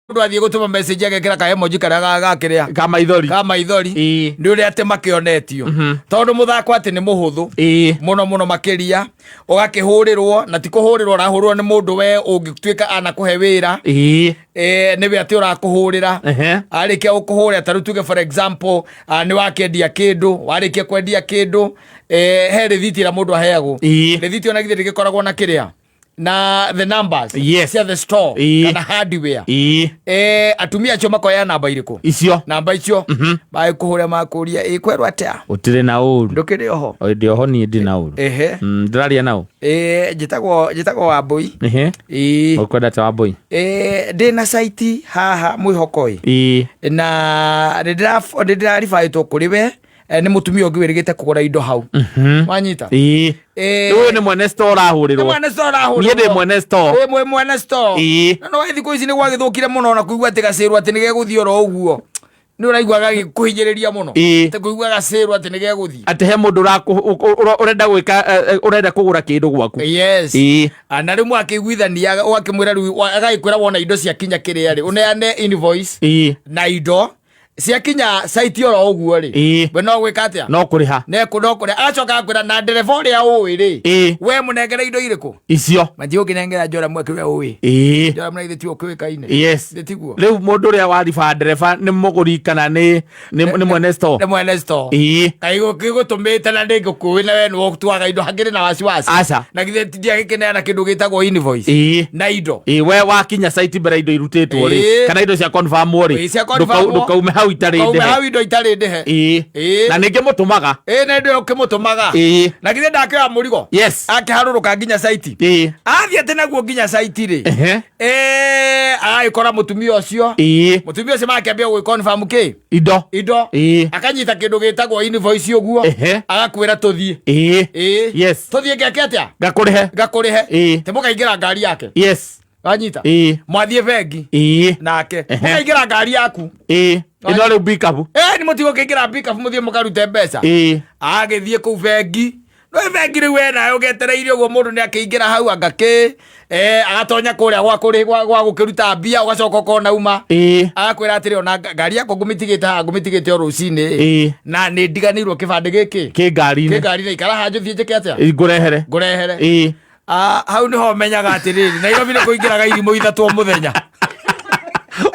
Ndu athiĩ gũtũma message agekĩra ka emoji karĩa gagakĩrĩa kama ithori nĩ ũrĩa atĩ makĩonetio tondũ mũthako atĩ nĩ mũhũthũ mũno makĩria ũgakĩhũrĩrwo na ti kũhũrĩrwo ũrahũrĩrwo nĩ mũndũ we ũngĩtuĩka anakũhe wĩra nĩwe atĩ ũrakũhũrĩra arĩkia gũkũhũrĩra ta rĩu tuge for example nĩ wakĩendia kĩndũ warĩkia kwendia kĩndũ he rĩthiti ĩrĩa mũndũ aheagwo rĩthiti ona githĩ ndĩgĩkoragwo na kĩrĩa na the numbers cia the store kana hardware atumia acio makoya namba irĩkũ icio namba icio magĩkũhũrĩa makũria kwerwo atĩa ũtirĩ na ũru ndũkĩrĩ oho ndĩ oho niĩ ndĩ na ũru ndĩraria nao njĩtagwo Wambui ũkwenda ta Wambui ndĩ na site haha mwĩhoko na ndĩraribaĩtwo kũrĩ we nĩ mũtumia ũngĩ wĩrĩgĩte kũgũra indo hau wanyita ũyũ nĩ mwene store ahũrĩrwo niĩ ndĩ mwene store mwene store no thikũ ici nĩ gwagĩthũkire mũno na kũigua atĩ gacĩrwo atĩ nĩ gegũthiĩ oro ũguo nĩ ũraiguaga gĩkũhinyĩrĩria mũno atĩ kũigua gacĩrwo atĩ nĩ gegũthiĩ atĩ he mũndũ ũrenda gwĩka ũrenda kũgũra kĩndũ gwaku na rĩmwe akĩiguithania ũgakĩmwĩra rĩu agagĩkwĩra wona indo ciakinya kĩrĩa rĩ ũneane invoice na indo ciakinya site oro ũguo rĩ we no gwĩka atĩa no kũrĩha no kũrĩha agacoka akwĩra na ndereba ũrĩa ũĩ rĩ we mũnengere indo irĩkũ icio mathi ũngĩnengera Njora mweke we ũĩ Njora mũnaithe ti ũkĩũĩkaine tiguo rĩu mũndũ ũrĩa wathiba ndereba nĩ mũgũri kana nĩ mwene store gĩgũtũmĩte na ndĩngĩkũĩ na we nĩwotwaga indo hakĩrĩ na wasiwasi na githĩ ndiagĩkĩneana kĩndũ gĩtagwo invoice na indo we wakinya site mbere indo irutĩtwo rĩ kana indo cia confirmwo rĩ ndũkaume hau indo itarĩ ndĩhe na ningĩ mũtũmaga na ndĩ ũkĩmũtũmaga na githĩ ndakĩoya mũrigo akĩharũrũka nginya site athiĩ atĩ naguo nginya site rĩ agagĩkora mũtumia ũcio makĩambia gũgĩconfirm kĩ indo akanyita kĩndũ gĩtagwo invoice ũguo agakwĩra tũthiĩ tũthiĩ ngeke atĩa ngakũrĩhe te mũkaingĩra ngari yake wanyita mwathiĩ bengi nake mũkaingĩra ngari yaku ino rĩu pickup nĩ mũtigo kĩingĩra pickup mũthiĩ mũkarute mbeca agagĩthiĩ kũu bengi no bengi rĩu we nawe ũgetereire ũguo mũndũ nĩ akĩingĩra hau agatonya kũrĩa gwa gũkĩruta mbia ũgacoka ũkona uma agakwĩra atĩrĩ ona ngari yakwa ngũmĩtigĩte haha ngũmĩtigĩte o rũcinĩ na nĩ ndiganĩirwo kĩbandĩ gĩkĩ kĩ ngari-inĩ ikara haha njũthiĩ njĩke atĩa ngũrehere hau nĩho menyaga atĩrĩrĩ Nairobi nĩ kũingĩraga irimũ ithatũ mũthenya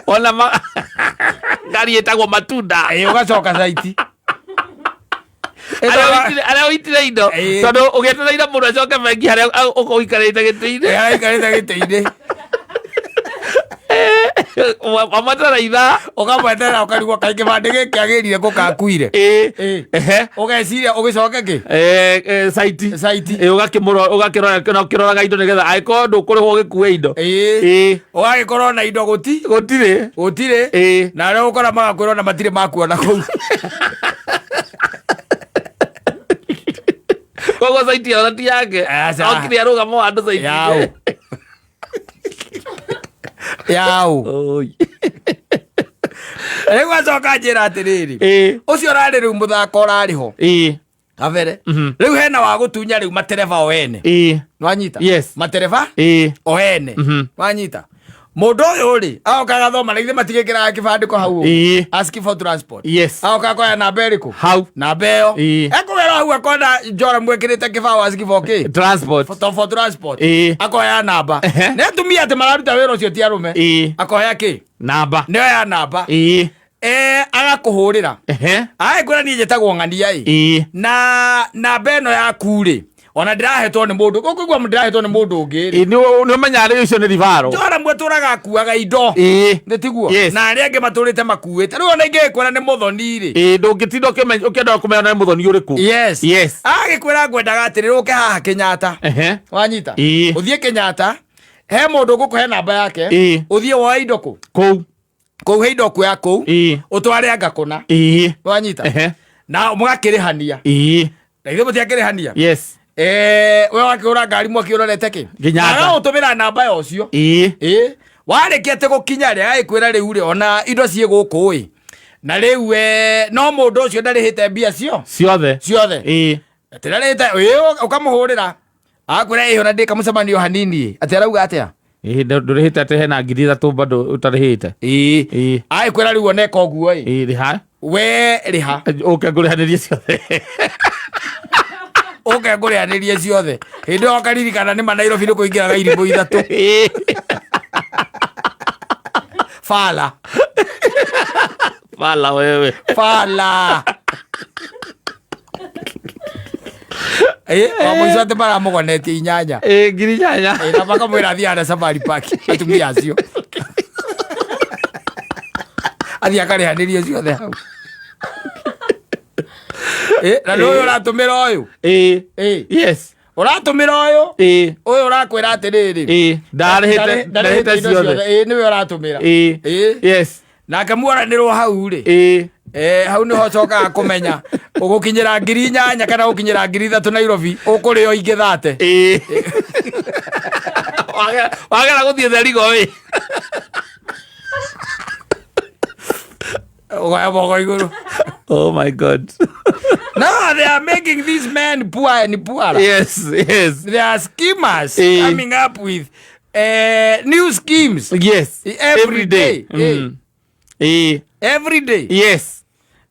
ona ngari ĩtagwo matunda ũgacoka saiti arĩa ũitire indo tondũ ũgĩetereire mũndũ acoke bengi harĩa ũikarĩte gĩtĩ-inĩ wamataraitha ũkamweterera ũkarigwo kaĩ kĩbandĩ gĩkĩ agĩrire gũkakuire ũgeciria ũgĩcoke kĩ saiti ũgakĩroraga indo nĩgetha angĩkorwo ndũkũrĩhwo gĩkue indo ũgagĩkorwo na indo gũtirĩ na arĩa gũkora magakwĩrwo na matirĩ makuona kũu koguo saiti ona ti yake okire arũgama andũ saiti rĩu acoka njĩra atĩrĩrĩ ũcio ũrarĩ rĩu mũthako ũrarĩho kabere rĩu hena wa gũtunya rĩu matereba o ene nwanyita matereba o ene nwanyita mũndũ ũyũ rĩ agoka agathoma na githĩ matigĩkĩraga kĩbandĩko hau ask for transport agoka akoya namba ĩrĩkũ hau namba ĩyo ekũgera hau akona Njora mwĩkĩrĩte kĩbaũ ask for kĩ transport akoya namba nĩ atumia atĩ mararuta wĩra ũcio ti arũme akoya kĩ namba nĩoya namba agakũhũrĩra agĩkwĩra niĩ njĩtagwo Ng'ania na namba ĩno yaku rĩ ona ndĩrahetwo nĩ mũndũ ũkũigua ndĩrahetwo nĩ mũndũ ũngĩ nĩ ũmenyaga rĩu icio nĩ ribaro Njora mwe tũraga akuaga indo nĩ tiguo na arĩa angĩ matũrĩte makuĩte rĩu ona ingĩkwĩra nĩ mũthoni rĩ ndũngĩtinda ũkĩenda kũmenya nĩ mũthoni ũrĩkũ agĩkwĩra ngwendaga atĩrĩrĩ ũke haha Kenyatta wanyita ũthiĩ Kenyatta he mũndũ ũgũkũhe namba yake ũthiĩ woe indo kũu he indo kuoya kũu ũtware Ngakũna wanyita na mũgakĩrĩhania na ithuĩ mũtiakĩrĩhania we wakĩhũra ngari mwakĩũrorete kĩ agagũtũmĩra namba ya ũcio warĩkia atĩ gũkinya rĩ agĩkwĩra rĩu rĩ ona indo ciĩ gũkũ ĩ na rĩu no mũndũ ũcio ndarĩhĩte mbia ciothe atĩrarĩhĩte ũkamũhũrĩra agakwĩra ona ndĩ kamũcemanio hanini atĩ arauga atĩa ndũrĩhĩte atĩ hena ngiri ithatũ bado ũtarĩhĩte agĩkwĩra rĩu oneka ũguo ĩ we rĩha ũke ngũrĩhanĩrie ciothe ũke ngũrĩhanĩrie ciothe hĩndĩ ĩyo akaririkana nĩ ma Nairobi nĩ kũingĩraga irimũ ithatũ fala wewe wamũico atĩ maramũgonetie 8 ngiri 8 na makamwĩra athiaga na Safari Park atumia acio athiĩ akarĩhanĩrie ciothe hau na nĩ ũyũ ũratũmĩra ũyũ ũratũmĩra ũyũ ũrakwĩra atĩrĩrĩ ndarĩhĩte ciothe nĩwe ũratũmĩra na akamuoranirwo hau ri hau niho cokaga kumenya ugukinyira 8,000 kana ukinyira 3,000 Nairobi ukurio ingi 30 wagera guthie therigo wi oh my god. No, they are making these men poor and poorer. Yes. They are schemers coming up with new schemes. Yes. Every day. Every day. Yes.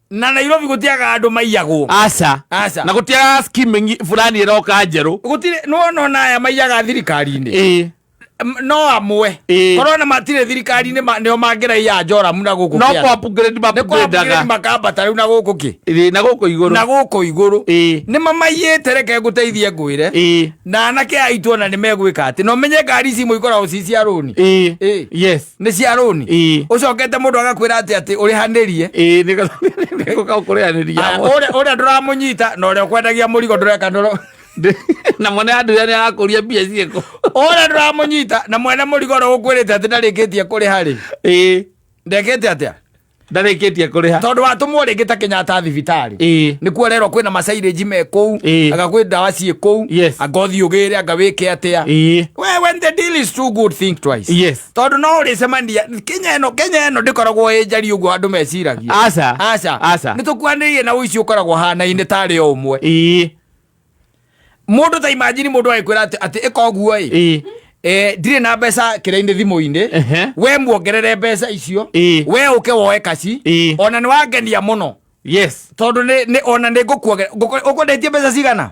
Na Nairobi gutiaga andu maiyago. Asa. Na gutiaga scheme fulani iroka njeru. Gutire no na aya maiyaga thirikari-ini. No amwe korona matire thirikari-ini nio mangira ya njora muna guku no kwa upgrade daga makambata riu na guku ki na guku iguru ni mamayite reke guteithie ngwire na anake aitu ona ni megwika ati no menye ngari ici muikora ucici aroni yes ni cia aroni ucokete mundu agakwira ati urihanirie ni guka kurihaniria ore nduramunyita no ore kwendagia murigo ndureka ndoro na mwene andu yani akuria mbia cieko ora nduramunyita na mwene murigo ro gukwirite ati ndarikitie kuri hari ndekete atia ndarikitie kuri ha tondu watumwo ringi ta Kenyatta thibitari ni kuorerwo kwina masairage me kou agakwi ndawa cie kou agothi ugire agawike atia when the deal is too good, think twice. Tondu no ri semania Kenya eno ndikoragwo ejari uguo andu meciragia asa nitukwanirie na uici ukoragwo hana ine tari o umwe mundu ta imagine mundu aikwira ati ikoguo ndire na mbeca kire-ini thimu-ini we muongerere mbeca icio we uke woe kaci ona ni wangenia muno tondu ni ona ni ngukuongerera ukundetie mbeca cigana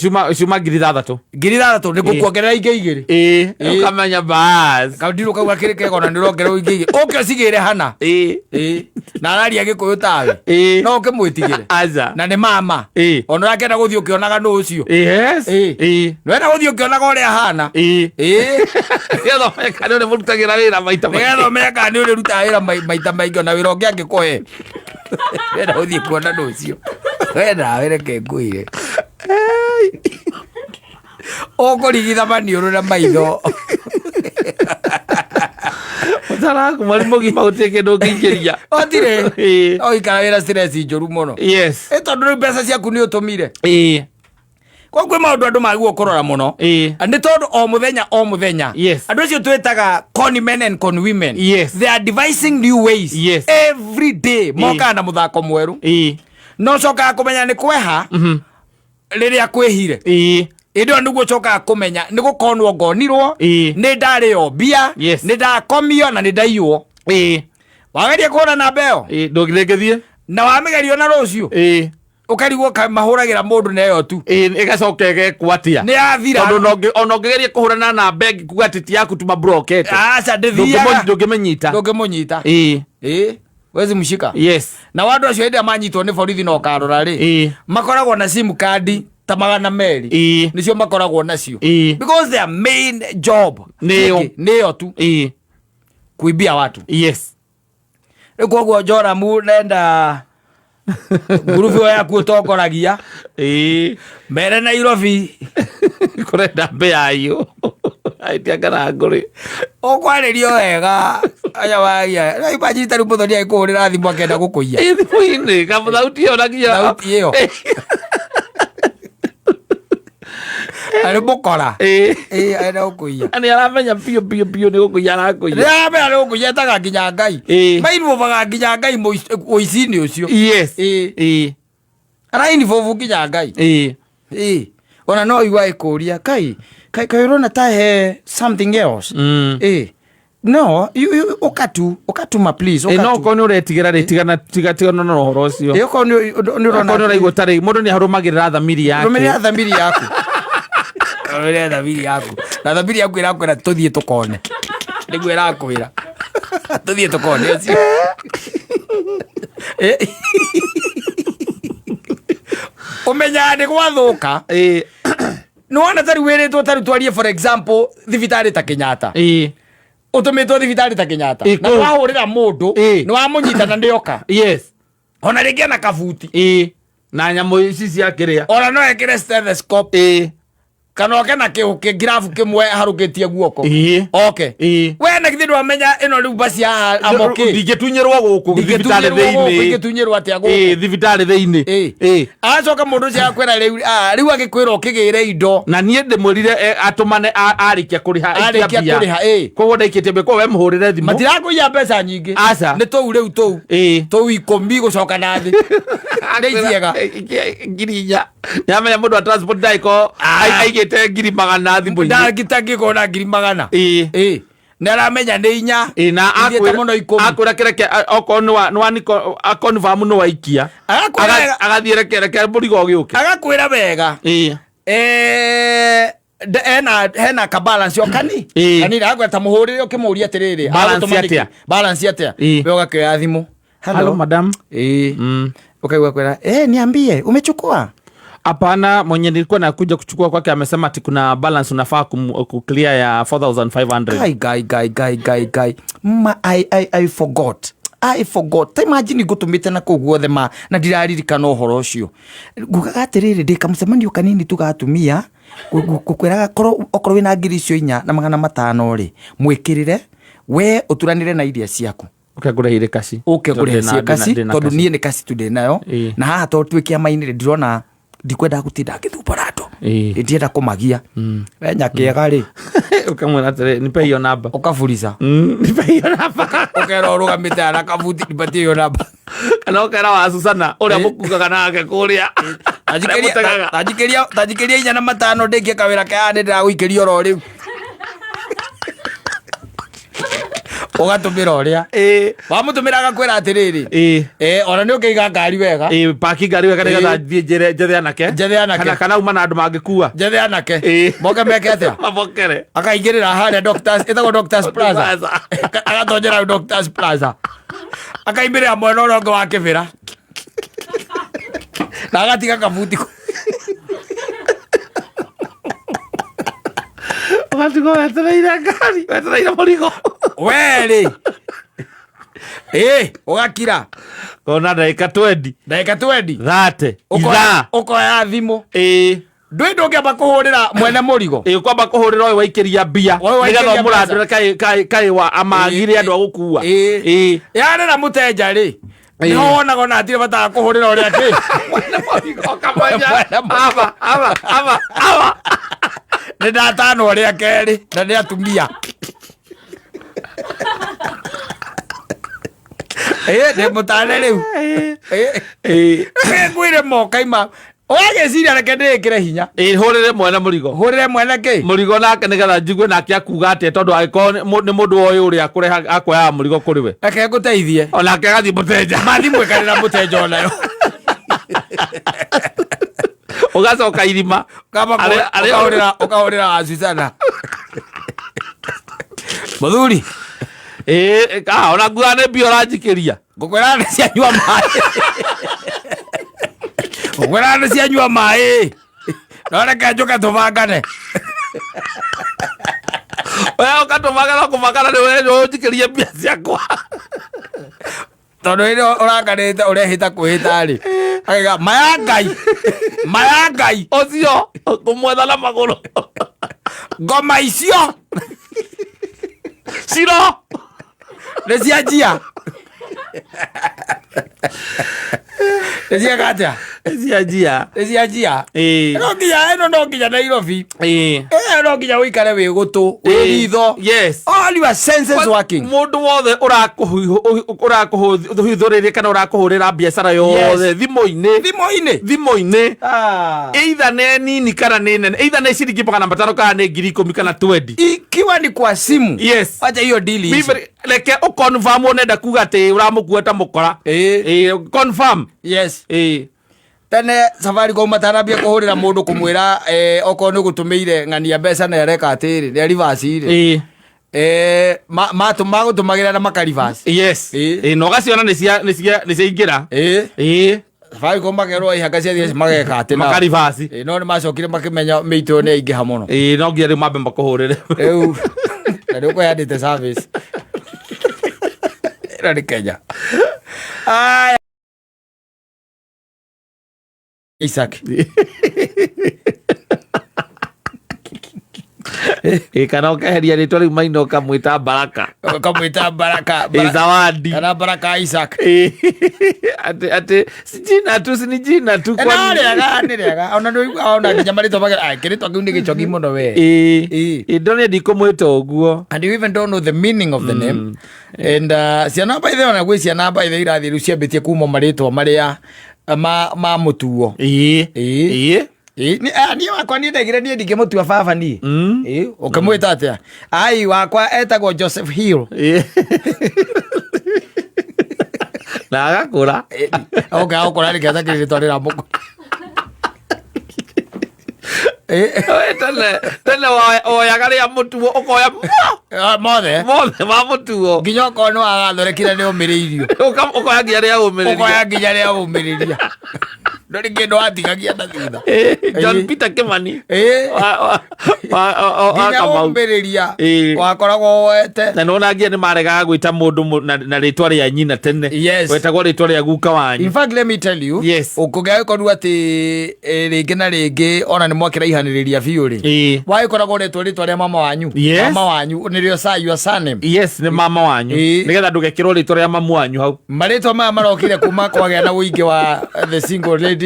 cuma 6,000 ni ngukuongerera ingi 2 ukamenya bas kaundiru kauga kiri kega ona ni rongerera ingi uke cigire hana na araria gikuyu tawe no uke mwitigire na ni mama ona urakenda guthii ukionaga nu ucio nwenda guthii ukionaga uria hana gethomeka ni uri murutagira wira maita maingi gethomeka ni uri rutaga wira maita maingi ona wira ungi angikuhe wenda uthii kuona nu ucio wenda wereke ngwire ukurigitha maniuru na maitho utaraku mwarimu gima gutie kindu ngingiria otire oikara wira stress njuru muno tondu mbeca ciaku ni utumire kwa kwe maundu andu maguo kurora muno ni tondu o muthenya andu acio twitaga con men and con women they are devising new ways every day moka na muthako mweru no coka kumenya ni kweha riria kwihire indo niguo coka kumenya ni gukonwo ngonirwo ni ndario bia ni ndakomio na ni ndaiywo wageria kuona na mbeo ndungirengethie na wamigerio na rucio ukarigwo mahuragira mundu neyo tu igacoka igekwatia ni athira tondu ona ungigeria kuhurana na bengi kuga titi yaku tuma brokete aca ndithiaga ndungimenyita wezi mshika na wandu acio hĩndĩ manyitwo ni borithi no karora ri makoragwo na sim card ta 200 nicio makoragwo nacio because their main job niyo tu kuibia watu koguo Joramu nenda ngurubu yaku utongoragia mere Nairobi kurenda mbea iyo aitiangana nguri ukwaririo wega aya wagia ibajita ru muthoni aikuhurira thimu akenda gukuiya thimu-ini kamuthauti iyo nagia thauti iyo ari mukora aenda gukuiya ani aramenya pio ni gukuiya arakuiya aramenya ni gukuiya taga nginya Ngai mainvovaga nginya Ngai uici-ini ucio arainvovu nginya Ngai ona no igwa ikuria kai urona ta he something else no you okatuma please no ko ni uretigera ritigana tigatigana no horo ucio ko ni urona ko ni uraigwa tari mundu ni harumagirira thamiri yake rumira thamiri yaku rumira thamiri yaku na thamiri yaku irakwira tuthie tukone niguo irakwira tuthie tukone ucio umenya ni gwathuka no wana tari wiritwo tari twarie for example thibitari ta Kenyatta utumitwo thibitari ta Kenyatta na wahurira mundu ni wamunyita na ndioka ona ringi na kabuti na nyamu ici cia kiria ona no ekire stethoscope kana oke na kiuke graph kimwe harukitie guoko okay we na githiro amenya ino riu basi amoke ndingetunyirwo guku thibitari thiini ndingetunyirwo atia guku thibitari thiini acoka mundu cia kwera riu agikwira ukigire indo na nie ndimwirire atumane arikia kuriha koguo ndaikitie mbia we muhurire thimu matirakuiya mbeca nyingi ni tou riu tou 10 gucoka na thi ndeithiega ngiri inya nyamenya mundu wa transport ndaiko aigite ngiri 100 thimu ndagitangiko na ngiri 100 naramenya ni inya na akwira kireke oko nwa confirm no waikia agathiire kireke murigo giuke agakwira wega hena ka balance okani ani ragweta muhurire ukimuria atiriri balance atia we ugakioya thimu hello madam ukaigwa kwera niambie umechukua hapana mwenye nilikuwa nakuja kuchukua kwake amesema ati kuna balance unafaa kuclear ya 4500 guy I forgot imagine gutumite na kuguothe ma na ndiraririkana uhoro ucio ngugaga atiriri ndikamucemanio kanini tugatumia kukwiraga korwo wina ngiri icio 4,500 ri mwikirire we uturanire na iria ciaku ukagurehire kasi tondu nie ni kasi tundi nayo na haha to twikia mainire ndirona ndikwenda gutinda ngithumburato ndienda kumagia we nyakiega ri ukamwira atiri nipe hiyo namba ukafuriza nipe hiyo namba ukera urugamite ana kabuti nipe hiyo namba kana ukera wa Susana uria mukugaga nake kuria tajikeria 4,500 ndikie kawira kaya ndira guikiria oro riu ugatumira uria wamutumira agakwira atiriri ona ni ukiiga ngari wega paki ngari wega nigetha thie njethe anake kana uma na andu mangikua njethe anake moke meke atia mabokere akaingirira haria doctors itago doctors plaza agatonjera doctors plaza akaimbirira mwena uria ungi wa kibira na agatiga kabuti watigo wetereire ngari wetereire murigo weri ugakira kona ndagika 20 30 ukoya thimu ndui ndungiamba kuhurira mwene murigo kwamba kuhurira uyu waikiria mbia nigetha muradire kai wa amagire andu agukua yarira mutenja ri niho wonaga ona atire bata kuhurira uria ki mwene murigo kamanya aba ni ndatano uria keri na ni atumia ni mutane riu ngwire moka ima wageciria reke ndikire hinya hurire mwene murigo hurire mwene ki murigo nake nigetha njigue nake akuga atia tondu agiko ni mundu oyu uria akureha akoya murigo kuri we reke nguteithie onake agathi mutenja mathi mwekanira mutenja onayo ugacoka irima ukahurira Susana muthuri ona nguga nĩ mbia ũranjikiria ngũkwĩra nĩ cianyua maĩ ngũkwĩra nĩ cianyua maĩ no reke njũke tũbangane we ũkatũbangana kũbangana nĩ ũnjikirie mbia ciakwa tondu iri uranganite urehita kwihita ri aiga maya ngai ucio kumwetha na maguru ngoma icio ciro nĩ cianjia nĩ ciagatia nĩ cianjia no nginya Nairobi no nginya wĩikare wĩ gũtũ wĩ ritho all your senses working mũndũ wothe ũrakũhithũrĩria kana ũrakũhũrĩra biacara yothe thimũ-inĩ either nĩ nini kana nĩ nene either nĩ ciringi 500 kana nĩ 10,000 kana 20 ikiwa ni kwa simu wacha hiyo deal reke uconfirm unenda kuga ati uramukua ta mukora confirm tene Safaricom matarambia kuhurira mundu kumwira oko ni gutumeire ng'ania mbeca na reka atiri ni reverse ire magutumagira na makarivasi no gaciona ni ciaingira Safaricom magerwo ihanga cia mageka ati na makarivasi no ni macokire makimenya mito ni aingiha muno no ngia ri mambe makuhurire riu na ndio kwendete service ira ni Kenya Isaac kana ukaheria ritwa riu maino kamwita Baraka Zawadi kana Baraka Isaac ati sijina tu sinijina tu kwa nĩrĩega ona ndũigua ona nginya marĩtwa mage kĩrĩtwa kĩu nĩ gĩcoki mũno we ndone ndikomwĩta ũguo and you even don't know the meaning of the name and ciana by the ona gwĩ ciana by the irathiĩ rĩu ciambĩtie kuma marĩtwa marĩa ma mũtuo niĩ wakwa niĩ ndegire niĩ ndingĩmũtua baba niĩ ũkĩmwĩta atĩa ai wakwa etagwo Joseph Hill na agakũra agũkũra nĩkĩo atakĩrĩtwa rĩramũkũ tene oyaga rĩa mũtuo ũkoya mothe ma mũtuo nginya okorwo nĩ wagathũrekire nĩ ũmĩrĩirio ũkoya nginya rĩa ũmĩrĩria ndũrĩ kĩndũ watigagia na thutha John Peter Kimani nginya ũmĩrĩria wakoragwo woete na nona ngia nĩ maregaga gwĩta mũndũ na rĩtwa rĩa nyina tene wetagwo rĩtwa rĩa guka wanyu. In fact let me tell you ũkũgĩkorwo atĩ rĩngĩ na rĩngĩ ona nĩ mwakĩraihanĩrĩria biũ rĩ wagĩkoragwo rĩtwa rĩa mama wanyu nĩrĩo your surname nĩ mama wanyu nĩgetha ndũgekĩrwo rĩtwa rĩa mamu wanyu hau. Marĩtwa maya marokire kuma kwagĩa na ũingĩ wa the single ladies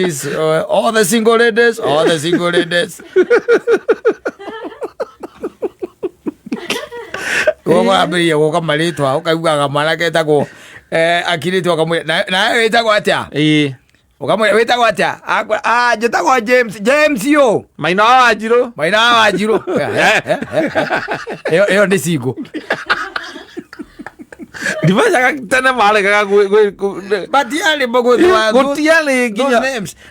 all the single ladies Gogo ambĩrĩria gũka marĩtwa ũkaiguaga mwanake etagwo akirĩtwo ũkamwĩra nawe wĩtagwo atĩa ũkamwĩra wĩtagwo atĩa njĩtagwo James yo Maina wa Wanjirũ ĩyo nĩ single ndimenyaga tene maregaga batiarĩ gũtiarĩ nginya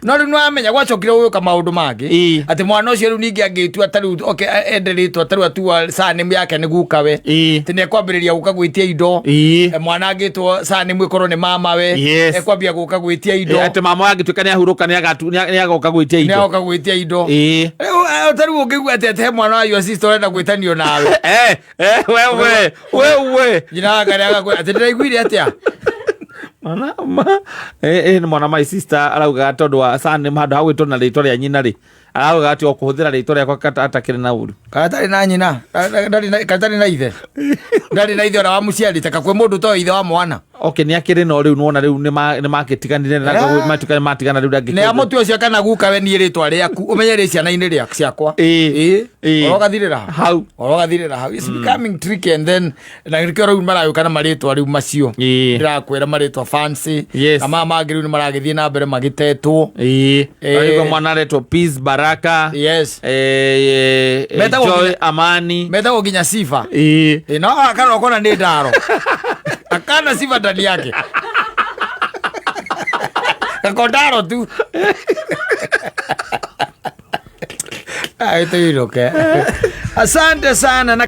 no rĩu nĩwamenya gwacokire gũgĩũka maũndũ mangĩ atĩ mwana ũcio rĩu ningĩ angĩtua tarĩu ende rĩtwa tarĩu atua surname yake nĩ gukawe atĩ nĩekwambĩrĩria gũka gwĩtia indo mwana angĩtwo surname ĩkorwo nĩ mamawe ekwambia gũka gwĩtia indo atĩ mama angĩtuĩka nĩahurũka nĩagoka gwĩtia indo rĩu tarĩu ũngĩigua atĩ he mwana wa your sister ũrenda gwĩtanio nawe wewe njĩraga atĩ ndĩraiguire atĩa nĩ mwana my sister araugaga tondũ wa surname handũ ha gwĩtwo na rĩtwa rĩa nyina rĩ araugaga atĩ okũhũthĩra rĩtwa rĩakwa atakĩrĩ na ũru katarĩ na nyina katarĩ na ithe ndarĩ na ithe ona wamũciarĩte kakwĩ mũndũ to ithe wa mwana nĩ akĩrĩ no rĩu nuona rĩu nĩ makĩtiganire matigana rĩu ndangĩ nĩ amũtue ũcio kana gukawe niĩ rĩtwa rĩaku ũmenye rĩ ciana-inĩ ciakwa orogathirĩra hau it's becoming tricky and then na nĩkĩo rĩu maragĩũka na marĩtwa rĩu macio ndĩrakwĩra marĩtwa fancy na maya mangĩ rĩu nĩ maragĩthiĩ na mbere magĩtetwo mwana aretwo Peace Baraka Joy Amani metagwo nginya Sifa no akana ũkona nĩ ndaro akana Sifa ndani yake kakondaro tu asante sana na